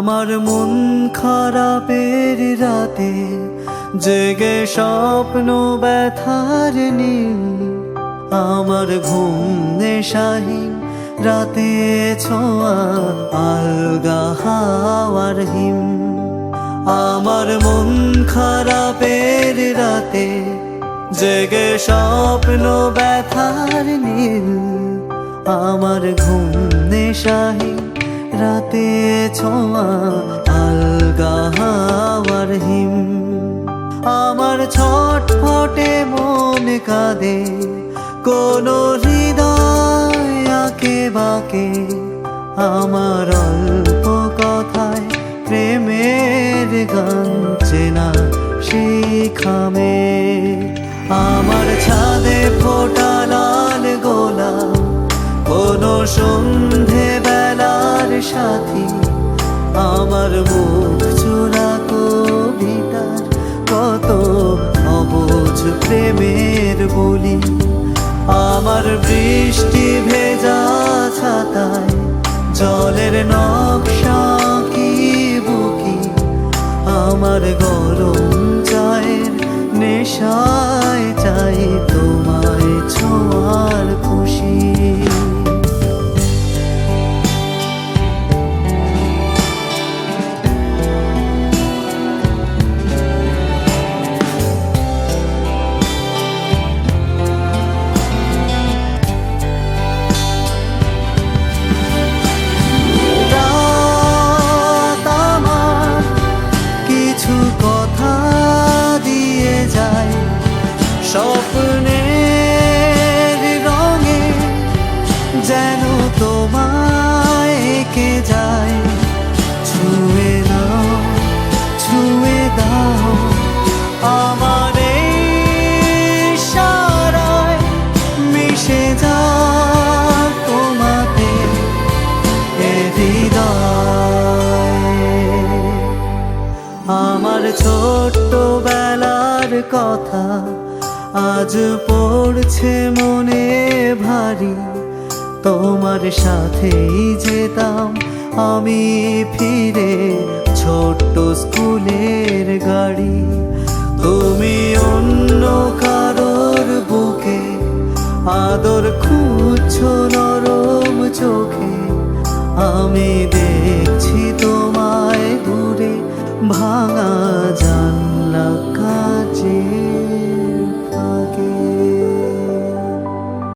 আমার মন খারাপের রাতে জেগে স্বপ্ন ব্যথার নীল, আমার ঘুম নেশাহীন রাতে ছোঁয়া আলগা হাওয়ার হিম। আমার মন খারাপের রাতে জেগে স্বপ্ন ব্যথার নীল, আমার ঘুম নেশাহীন রাতে ছোঁয়া আলগা হাওয়ার হিম। আমার ছটফটে মন কাঁদে কোনো হৃদয় আঁকে বাঁকে, আমার অল্প কথায় প্রেমের গান চেনা শিখামে। আমার ছাদে ফোটা লাল গোলাপ কোনো সন্ধে বেলার সাথী, আমার মুখ চূড়া কবিতার কত অবুঝ প্রেমের বলি। আমার বৃষ্টি ভেজা ছাতায় জলের নকশা কি বুকি, আমার গরম চায়ের নেশায় চাই তোমায় ছোঁয়ার খুশি। স্বপ্নের রঙে যেন তোমায় এঁকে যায়, ছুঁয়ে নাও ছুঁয়ে দাও আমার এই ইশারায়, মিশে যাও তোমাতে এ হৃদয়। আমার ছোট্টবেলার কথা আজ পড়ছে মনে ভারী, তোমার সাথেই যেতাম আমি ফিরে ছোট্ট স্কুলের গাড়ি। তুমি অন্য কারোর বুকে আদর খুঁজছো নরম চোখে, আমি দেখছি তোমায় দূরে ভাঙা জানলা কাছে।